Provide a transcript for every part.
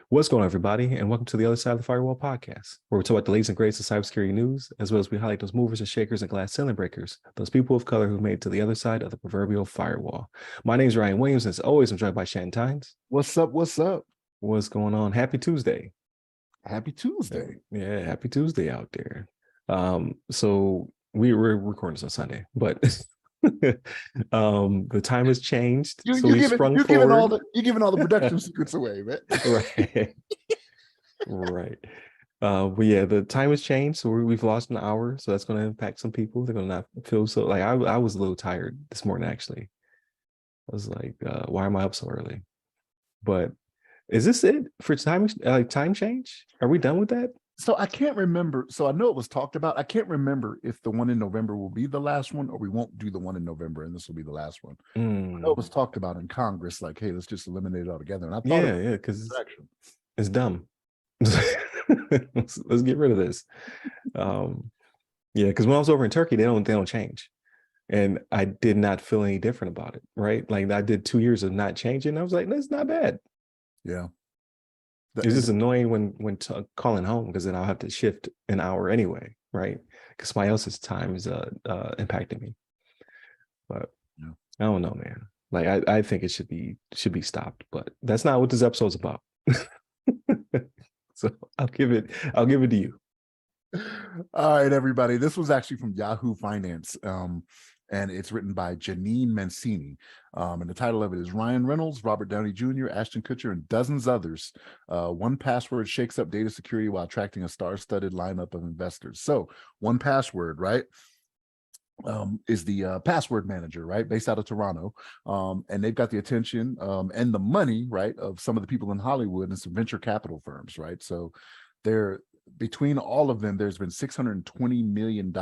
What's going on, everybody, and welcome to the Other Side of the Firewall podcast, where we talk about the latest and greatest of cybersecurity news, as well as we highlight those movers and shakers and glass ceiling breakers, those people of color who made it to the other side of the proverbial firewall. My name is Ryan Williams, and as always, I'm joined by Shannon Tynes. What's up? What's up? What's going on? Happy Tuesday. Happy Tuesday. Yeah, happy Tuesday out there. So we're recording this on Sunday, but the time has changed. You're giving all the production secrets away, man. Right. Right. But yeah, the time has changed, so we've lost an hour, so that's going to impact some people. They're going to not feel so like I was a little tired this morning, actually. I was like, why am I up so early? But is this it for time change? Are we done with that? So I can't remember. So I know it was talked about. I can't remember if the one in November will be the last one or we won't do the one in November and this will be the last one. I know it was talked about in Congress, like, hey, let's just eliminate it altogether. And I thought because it's dumb. let's get rid of this. Because when I was over in Turkey, they don't change. And I did not feel any different about it, right? Like I did 2 years of not changing. I was like, that's not bad. Yeah. It's just annoying when calling home, because then I'll have to shift an hour anyway, right? Because somebody else's time is impacting me. But yeah. I don't know, man. Like I think it should be stopped, but that's not what this episode's about. So I'll give it to you. All right, everybody. This was actually from Yahoo Finance. And it's written by Janine Mancini. And the title of it is Ryan Reynolds, Robert Downey Jr., Ashton Kutcher, and dozens others. 1Password shakes up data security while attracting a star-studded lineup of investors. So 1Password, right, is the password manager, right, based out of Toronto. And they've got the attention and the money, right, of some of the people in Hollywood and some venture capital firms, right? So they're between all of them, there's been $620 million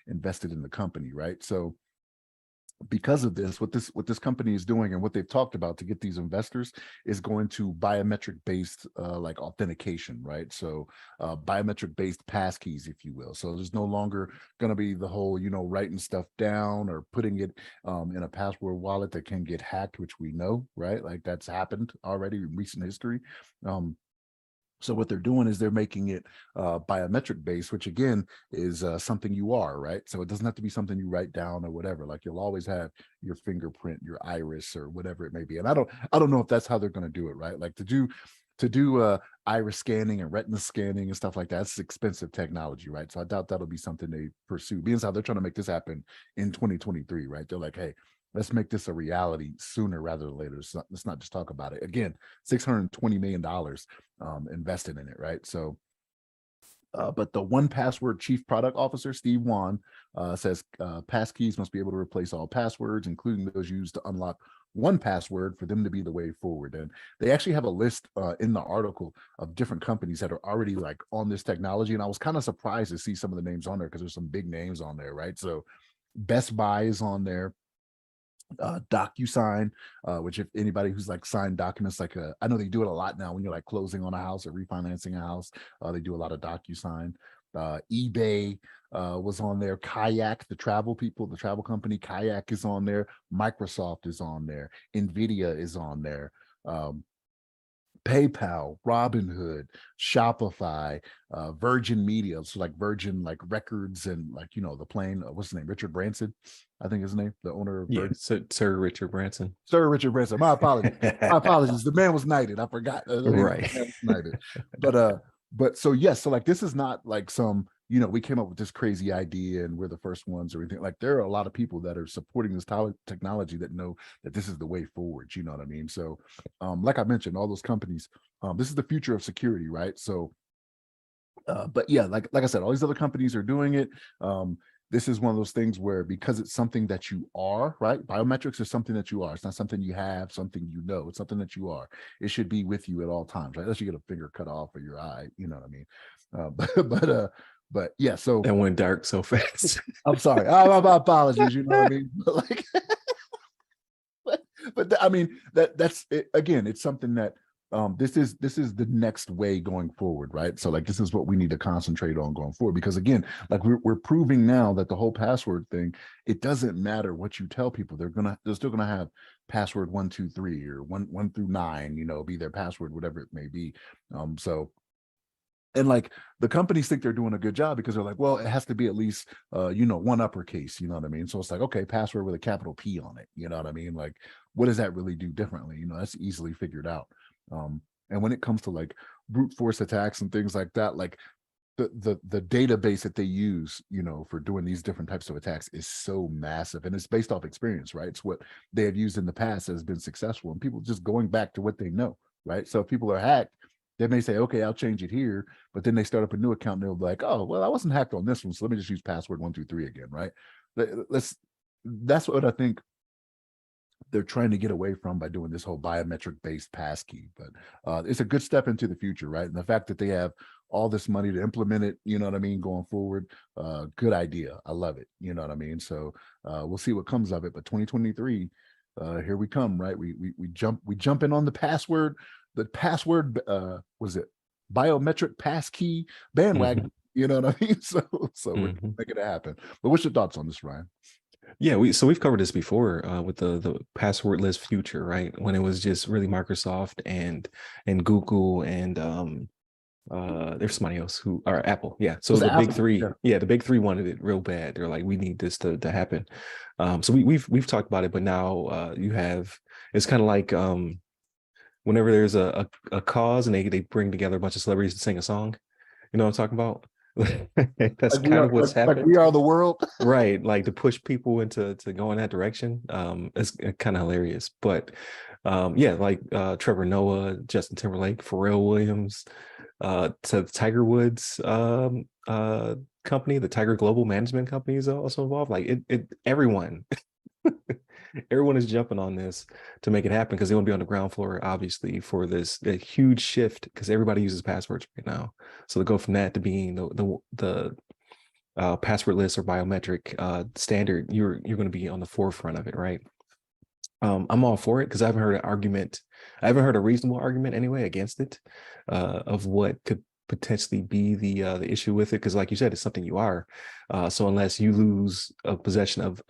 invested in the company, right? So because of this, what this company is doing and what they've talked about to get these investors is going to biometric based like authentication, right? So biometric based passkeys, if you will. So there's no longer going to be the whole, writing stuff down or putting it in a password wallet that can get hacked, which we know, right? Like that's happened already in recent history. So what they're doing is they're making it biometric based, which again is something you are, right? So it doesn't have to be something you write down or whatever. Like you'll always have your fingerprint, your iris, or whatever it may be. And I don't know if that's how they're going to do it, right? Like to do iris scanning and retina scanning and stuff like that, it's expensive technology, right? So I doubt that'll be something they pursue. Being how they're trying to make this happen in 2023, right? They're like, hey, let's make this a reality sooner rather than later. So let's not just talk about it. Again, $620 million invested in it, right? So, but the 1Password chief product officer, Steve Wan, says passkeys must be able to replace all passwords, including those used to unlock 1Password, for them to be the way forward. And they actually have a list in the article of different companies that are already like on this technology. And I was kind of surprised to see some of the names on there because there's some big names on there, right? So Best Buy is on there. DocuSign, which if anybody who's like signed documents, like I know they do it a lot now when you're like closing on a house or refinancing a house, they do a lot of DocuSign. eBay was on there. Kayak, the travel company, Kayak is on there. Microsoft is on there. Nvidia is on there. PayPal, Robinhood, Shopify, Virgin Media, so like Virgin, like records, and like the plane. What's his name? Richard Branson, I think his name, the owner of Virgin. Sir Richard Branson. Sir Richard Branson. My apologies. My apologies. The man was knighted. I forgot. Right. Knighted. But so yes, so like this is not like some. We came up with this crazy idea and we're the first ones or anything. Like there are a lot of people that are supporting this technology that know that this is the way forward. You know what I mean? So like I mentioned, all those companies, this is the future of security, right? So, but yeah, like I said, all these other companies are doing it. This is one of those things where, because it's something that you are, right? Biometrics is something that you are. It's not something you have, something you know. It's something that you are. It should be with you at all times, right? Unless you get a finger cut off or your eye, you know what I mean? But yeah, so that went dark so fast. I'm sorry. My apologies. You know what I mean? But like, but I mean that's it, again. It's something that this is the next way going forward, right? So like this is what we need to concentrate on going forward, because again, like we're proving now that the whole password thing, it doesn't matter what you tell people, they're still gonna have password 123 or 1 through 9, be their password, whatever it may be. So and like the companies think they're doing a good job because they're like, well, it has to be at least one uppercase, you know what I mean? So it's like, okay, password with a capital P on it, you know what I mean? Like, what does that really do differently? That's easily figured out. And when it comes to like brute force attacks and things like that, like the database that they use, for doing these different types of attacks is so massive, and it's based off experience, right? It's what they have used in the past that has been successful, and people just going back to what they know, right? So if people are hacked, they may say, okay, I'll change it here, but then they start up a new account and they'll be like, oh, well, I wasn't hacked on this one, so let me just use password 123 again, right? That's what I think they're trying to get away from by doing this whole biometric based passkey. But it's a good step into the future, right? And the fact that they have all this money to implement it, you know what I mean, going forward, good idea. I love it. You know what I mean? So we'll see what comes of it. But 2023, here we come, right? We jump in on the password was it biometric passkey bandwagon. Mhm. You know what I mean? So we're Mhm. making it happen. But what's your thoughts on this, Ryan? Yeah, we've covered this before with the passwordless future, right? When it was just really Microsoft and Google and there's somebody else who, or Apple. Yeah. So Was the big Apple? three, Yeah. yeah, the big three wanted it real bad. They're like, we need this to happen. So we've talked about it, but now you have, it's kind of like whenever there's a cause and they bring together a bunch of celebrities to sing a song. You know what I'm talking about? That's Like we kind are of what's like we happened. are the world. Right, like to push people into to go in that direction. It's kind of hilarious. But yeah, like Trevor Noah, Justin Timberlake, Pharrell Williams, to Tiger Woods company, the Tiger Global Management Company is also involved. Like it everyone everyone is jumping on this to make it happen because they want to be on the ground floor, obviously, for this a huge shift because everybody uses passwords right now. So to go from that to being the passwordless or biometric standard, you're going to be on the forefront of it, right? I'm all for it because I haven't heard an argument. I haven't heard a reasonable argument anyway against it, of what could potentially be the issue with it. Because, like you said, it's something you are. So unless you lose a possession of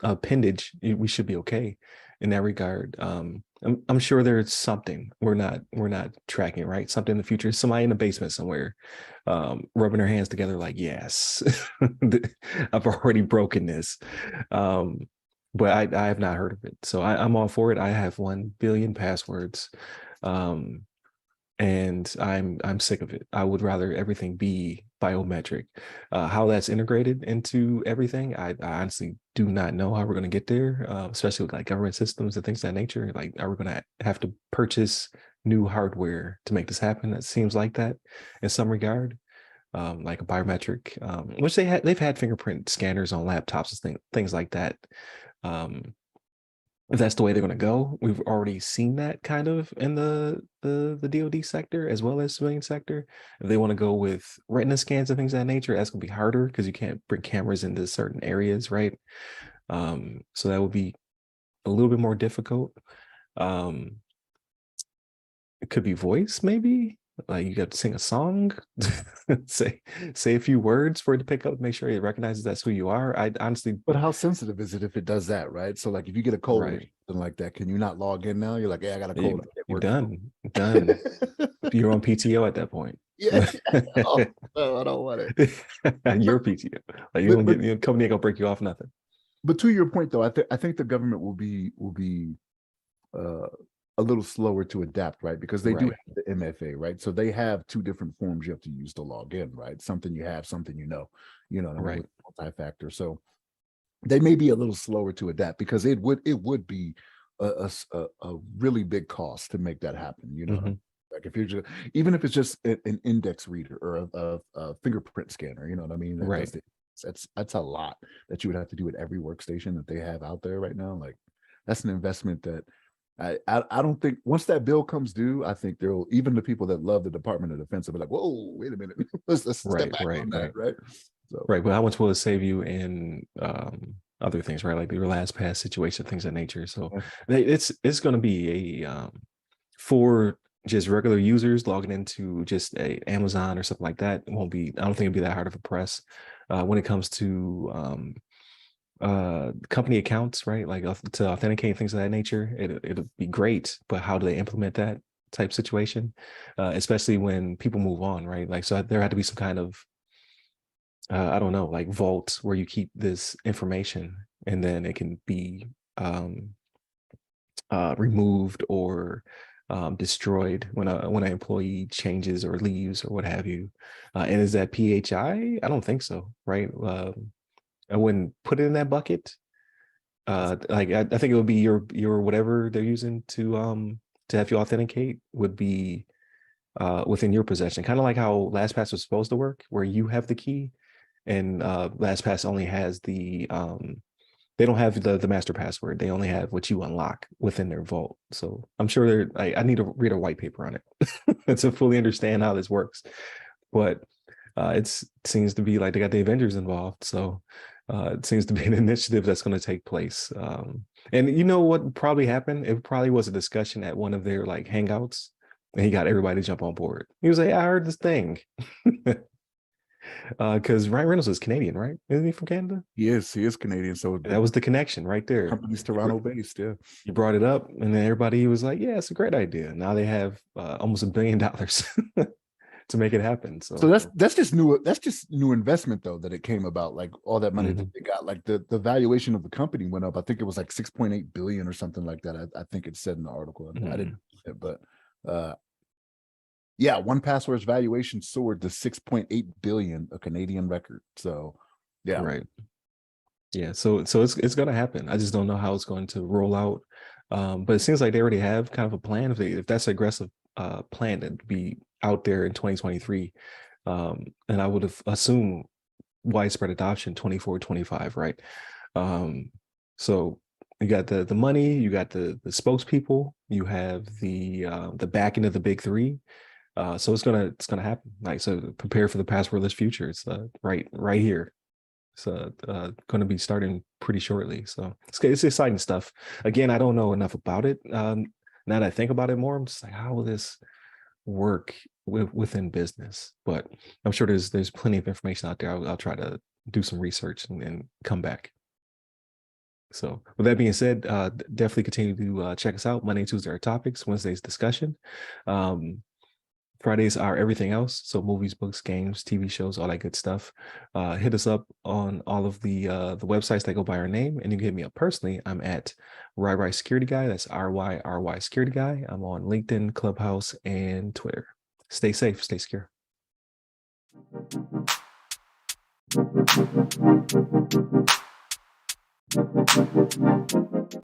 appendage, we should be okay in that regard. I'm sure there's something we're not tracking, right? Something in the future. Somebody in the basement somewhere, rubbing their hands together, like, yes, I've already broken this. But I have not heard of it. So I'm all for it. I have 1 billion passwords. And I'm sick of it. I would rather everything be biometric. How that's integrated into everything, I honestly do not know how we're going to get there, especially with like government systems and things of that nature. Like, are we going to have to purchase new hardware to make this happen? That seems like that in some regard. Like a biometric, which they've had fingerprint scanners on laptops and things like that. Um, if that's the way they're going to go, we've already seen that kind of in the DoD sector as well as civilian sector. If they want to go with retina scans and things of that nature, that's going to be harder because you can't bring cameras into certain areas, right? So that would be a little bit more difficult. Um, it could be voice, maybe. Like you got to sing a song, say a few words for it to pick up, make sure it recognizes that's who you are. I honestly, But how sensitive is it if it does that, right? So like if you get a cold or right. something like that, can you not log in now? You're like, yeah, I got a cold. You, I can't you're work tomorrow. done. You're on PTO at that point. Yeah. Oh, no, I don't want it. Your PTO. Like you But don't get your company ain't gonna break you off nothing. to your point though, I think the government will be uh, a little slower to adapt, right? Because they do Right. have the MFA, right? So they have two different forms you have to use to log in, right? Something you have, something you know what I mean, Right. with multi-factor. So they may be a little slower to adapt because it would be a really big cost to make that happen. You know what I mean? Hmm. Like if you're just, even if it's just an index reader or a fingerprint scanner, you know what I mean? That does Right. the, that's a lot that you would have to do at every workstation that they have out there right now. Like that's an investment that I don't think once that bill comes due, I think there'll even the people that love the Department of Defense will be like, whoa, wait a minute, let's step Right. back Right. on that, Right. right? So Right. But how much will it save you in other things, right? Like your last pass situation, things of that nature. So it's gonna be a for just regular users logging into just a Amazon or something like that, it won't be, I don't think it'd be that hard of a press. When it comes to company accounts, right? Like to authenticate things of that nature, it'll be great. But how do they implement that type situation? Especially when people move on, right? Like, so there had to be some kind of I don't know, like vault where you keep this information and then it can be removed or destroyed when an employee changes or leaves or what have you. And is that PHI? I don't think so, right? I wouldn't put it in that bucket. Like I think it would be your whatever they're using to have you authenticate would be within your possession, kind of like how LastPass was supposed to work, where you have the key and LastPass only has they don't have the master password. They only have what you unlock within their vault. So I'm sure I need to read a white paper on it to fully understand how this works. But it seems to be like they got the Avengers involved. So it seems to be an initiative that's going to take place. And you know what probably happened? It probably was a discussion at one of their like hangouts, and he got everybody to jump on board. He was like, "I heard this thing," because Ryan Reynolds is Canadian, right? Isn't he from Canada? He is Canadian, so That was the connection right the there. company's Toronto based. Yeah. You brought it up, and then everybody was like, "Yeah, it's a great idea." Now they have almost $1 billion to make it happen. So So, that's just new. That's just new investment though that it came about. Like all that money that mhm. they got, like the valuation of the company went up. I think it was like 6.8 billion or something like that. I think it said in the article. I didn't, Mhm. but uh, yeah, one password's valuation soared to 6.8 billion, a Canadian record. So yeah, Right. Yeah, so it's gonna happen. I just don't know how it's going to roll out. But it seems like they already have kind of a plan. If that's an aggressive plan to be out there in 2023, and I would have assumed widespread adoption 24, 25, right? Um, so you got the money, you got the spokespeople, you have the backing of the big three. So it's gonna happen. Like, so prepare for the passwordless future. It's right here. So going to be starting pretty shortly. So it's exciting stuff. Again, I don't know enough about it. Now that I think about it more, I'm just like, how will this work within business? But I'm sure there's plenty of information out there. I'll try to do some research and come back. So with that being said, definitely continue to check us out. Monday, Tuesday are topics. Wednesday's discussion. Um, Fridays are everything else. So movies, books, games, TV shows, all that good stuff. Hit us up on all of the websites that go by our name. And you can hit me up personally. I'm at RY Security Guy. That's RYRY Security Guy. I'm on LinkedIn, Clubhouse, and Twitter. Stay safe, stay secure.